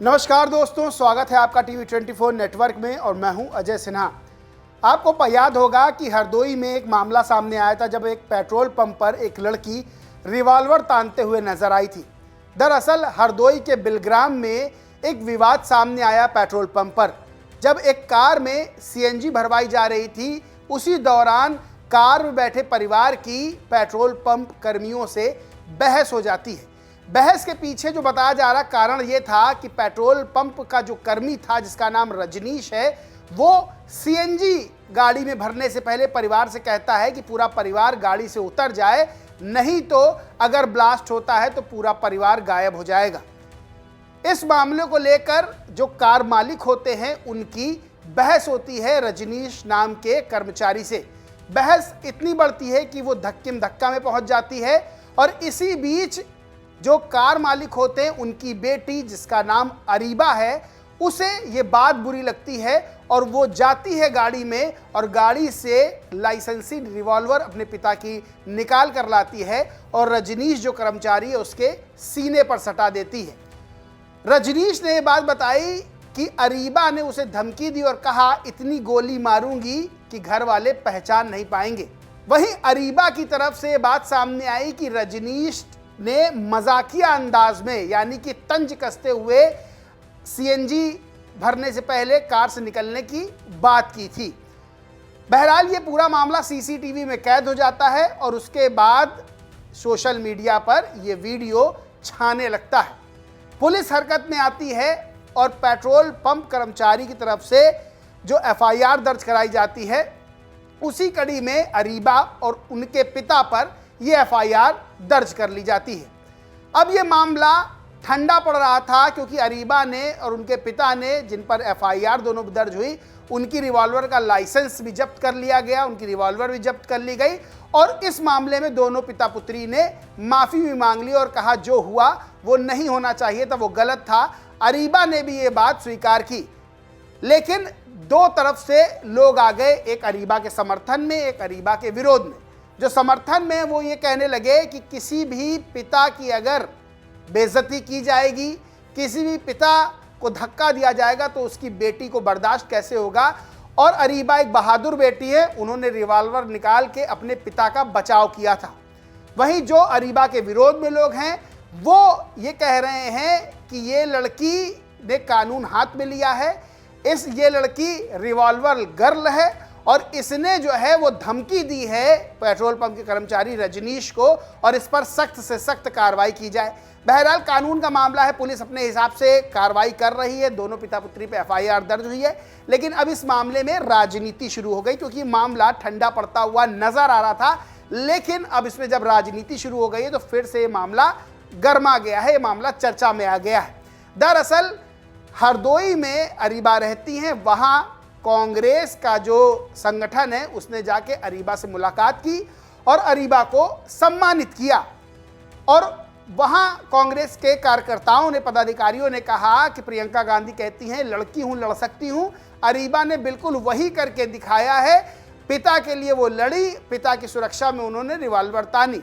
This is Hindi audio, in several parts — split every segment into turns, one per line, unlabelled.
नमस्कार दोस्तों, स्वागत है आपका टीवी 24 नेटवर्क में और मैं हूं अजय सिन्हा। आपको याद होगा कि हरदोई में एक मामला सामने आया था जब एक पेट्रोल पंप पर एक लड़की रिवॉल्वर तानते हुए नजर आई थी। दरअसल हरदोई के बिलग्राम में एक विवाद सामने आया पेट्रोल पंप पर, जब एक कार में सीएनजी भरवाई जा रही थी। उसी दौरान कार में बैठे परिवार की पेट्रोल पंप कर्मियों से बहस हो जाती है। बहस के पीछे जो बताया जा रहा कारण ये था कि पेट्रोल पंप का जो कर्मी था, जिसका नाम रजनीश है, वो सीएनजी गाड़ी में भरने से पहले परिवार से कहता है कि पूरा परिवार गाड़ी से उतर जाए, नहीं तो अगर ब्लास्ट होता है तो पूरा परिवार गायब हो जाएगा। इस मामले को लेकर जो कार मालिक होते हैं उनकी बहस होती है रजनीश नाम के कर्मचारी से। बहस इतनी बढ़ती है कि वो धक्के धक्का में पहुंच जाती है और इसी बीच जो कार मालिक होते हैं उनकी बेटी, जिसका नाम अरीबा है, उसे ये बात बुरी लगती है और वो जाती है गाड़ी में और गाड़ी से लाइसेंसी रिवॉल्वर अपने पिता की निकाल कर लाती है और रजनीश जो कर्मचारी है उसके सीने पर सटा देती है। रजनीश ने ये बात बताई कि अरीबा ने उसे धमकी दी और कहा, इतनी गोली मारूंगी कि घर वाले पहचान नहीं पाएंगे। वहीं अरीबा की तरफ से ये बात सामने आई कि रजनीश ने मजाकिया अंदाज में, यानी कि तंज कसते हुए, सीएनजी भरने से पहले कार से निकलने की बात की थी। बहरहाल ये पूरा मामला सीसीटीवी में कैद हो जाता है और उसके बाद सोशल मीडिया पर यह वीडियो छाने लगता है। पुलिस हरकत में आती है और पेट्रोल पंप कर्मचारी की तरफ से जो एफआईआर दर्ज कराई जाती है, उसी कड़ी में अरीबा और उनके पिता पर यह एफआईआर दर्ज कर ली जाती है। अब यह मामला ठंडा पड़ रहा था क्योंकि अरीबा ने और उनके पिता ने, जिन पर एफआईआर दोनों दर्ज हुई, उनकी रिवॉल्वर का लाइसेंस भी जब्त कर लिया गया, उनकी रिवॉल्वर भी जब्त कर ली गई और इस मामले में दोनों पिता पुत्री ने माफ़ी भी मांग ली और कहा जो हुआ वो नहीं होना चाहिए था, वो गलत था। अरीबा ने भी ये बात स्वीकार की, लेकिन दो तरफ से लोग आ गए, एक अरीबा के समर्थन में, एक अरीबा के विरोध में। जो समर्थन में वो ये कहने लगे कि किसी भी पिता की अगर बेइज्जती की जाएगी, किसी भी पिता को धक्का दिया जाएगा तो उसकी बेटी को बर्दाश्त कैसे होगा। और अरीबा एक बहादुर बेटी है, उन्होंने रिवॉल्वर निकाल के अपने पिता का बचाव किया था। वहीं जो अरीबा के विरोध में लोग हैं वो ये कह रहे हैं कि ये लड़की ने कानून हाथ में लिया है, ये लड़की रिवॉल्वर गर्ल है और इसने जो है वो धमकी दी है पेट्रोल पंप के कर्मचारी रजनीश को और इस पर सख्त से सख्त कार्रवाई की जाए। बहरहाल कानून का मामला है, पुलिस अपने हिसाब से कार्रवाई कर रही है, दोनों पिता पुत्री पे एफआईआर दर्ज हुई है। लेकिन अब इस मामले में राजनीति शुरू हो गई क्योंकि मामला ठंडा पड़ता हुआ नजर आ रहा था, लेकिन अब इसमें जब राजनीति शुरू हो गई है तो फिर से ये मामला गर्मा गया है, ये मामला चर्चा में आ गया है। दरअसल हरदोई में अरीबा रहती हैं, वहां कांग्रेस का जो संगठन है उसने जाके अरीबा से मुलाकात की और अरीबा को सम्मानित किया और वहां कांग्रेस के कार्यकर्ताओं ने, पदाधिकारियों ने कहा कि प्रियंका गांधी कहती हैं लड़की हूं, लड़ सकती हूं। अरीबा ने बिल्कुल वही करके दिखाया है, पिता के लिए वो लड़ी, पिता की सुरक्षा में उन्होंने रिवॉल्वर तानी।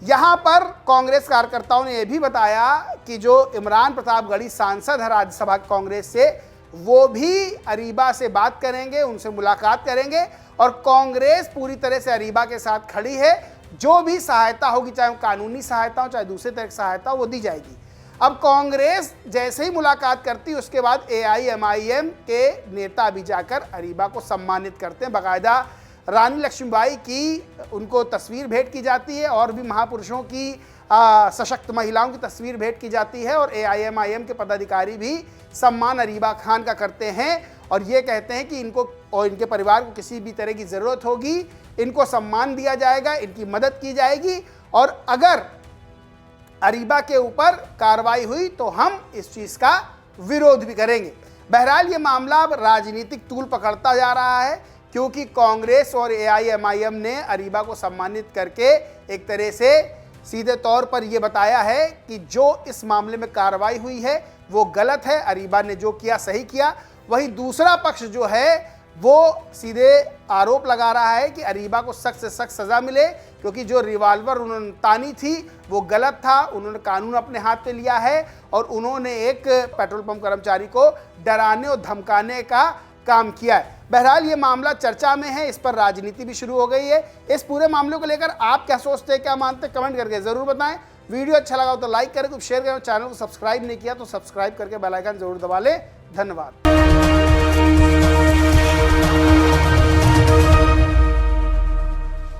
यहां पर कांग्रेस कार्यकर्ताओं ने यह भी बताया कि जो इमरान प्रतापगढ़ी सांसद है राज्यसभा कांग्रेस से, वो भी अरीबा से बात करेंगे, उनसे मुलाकात करेंगे और कांग्रेस पूरी तरह से अरीबा के साथ खड़ी है। जो भी सहायता होगी, चाहे वो कानूनी सहायता हो चाहे दूसरे तरह की सहायता हो, वो दी जाएगी। अब कांग्रेस जैसे ही मुलाकात करती है उसके बाद एआईएमआईएम के नेता भी जाकर अरीबा को सम्मानित करते हैं। बाकायदा रानी लक्ष्मीबाई की उनको तस्वीर भेंट की जाती है और भी महापुरुषों की सशक्त महिलाओं की तस्वीर भेंट की जाती है और एआईएमआईएम के पदाधिकारी भी सम्मान अरीबा खान का करते हैं और ये कहते हैं कि इनको और इनके परिवार को किसी भी तरह की ज़रूरत होगी, इनको सम्मान दिया जाएगा, इनकी मदद की जाएगी और अगर अरीबा के ऊपर कार्रवाई हुई तो हम इस चीज़ का विरोध भी करेंगे। बहरहाल ये मामला अब राजनीतिक तूल पकड़ता जा रहा है क्योंकि कांग्रेस और एआईएमआईएम ने अरीबा को सम्मानित करके एक तरह से सीधे तौर पर यह बताया है कि जो इस मामले में कार्रवाई हुई है वो गलत है, अरीबा ने जो किया सही किया। वहीं दूसरा पक्ष जो है वो सीधे आरोप लगा रहा है कि अरीबा को सख्त से सख्त सज़ा मिले, क्योंकि जो रिवाल्वर उन्होंने तानी थी वो गलत था। उन्होंने कानून अपने हाथ में लिया है और उन्होंने एक पेट्रोल पंप कर्मचारी को डराने और धमकाने का काम किया है। बहरहाल ये मामला चर्चा में है, इस पर राजनीति भी शुरू हो गई है। इस पूरे मामले को लेकर आप क्या सोचते हैं, क्या मानते हैं, कमेंट करके ज़रूर बताएं। वीडियो अच्छा लगा हो तो लाइक करें, कुछ शेयर करें, चैनल को सब्सक्राइब नहीं किया तो सब्सक्राइब करके बेल आइकन जरूर दबा लें। धन्यवाद।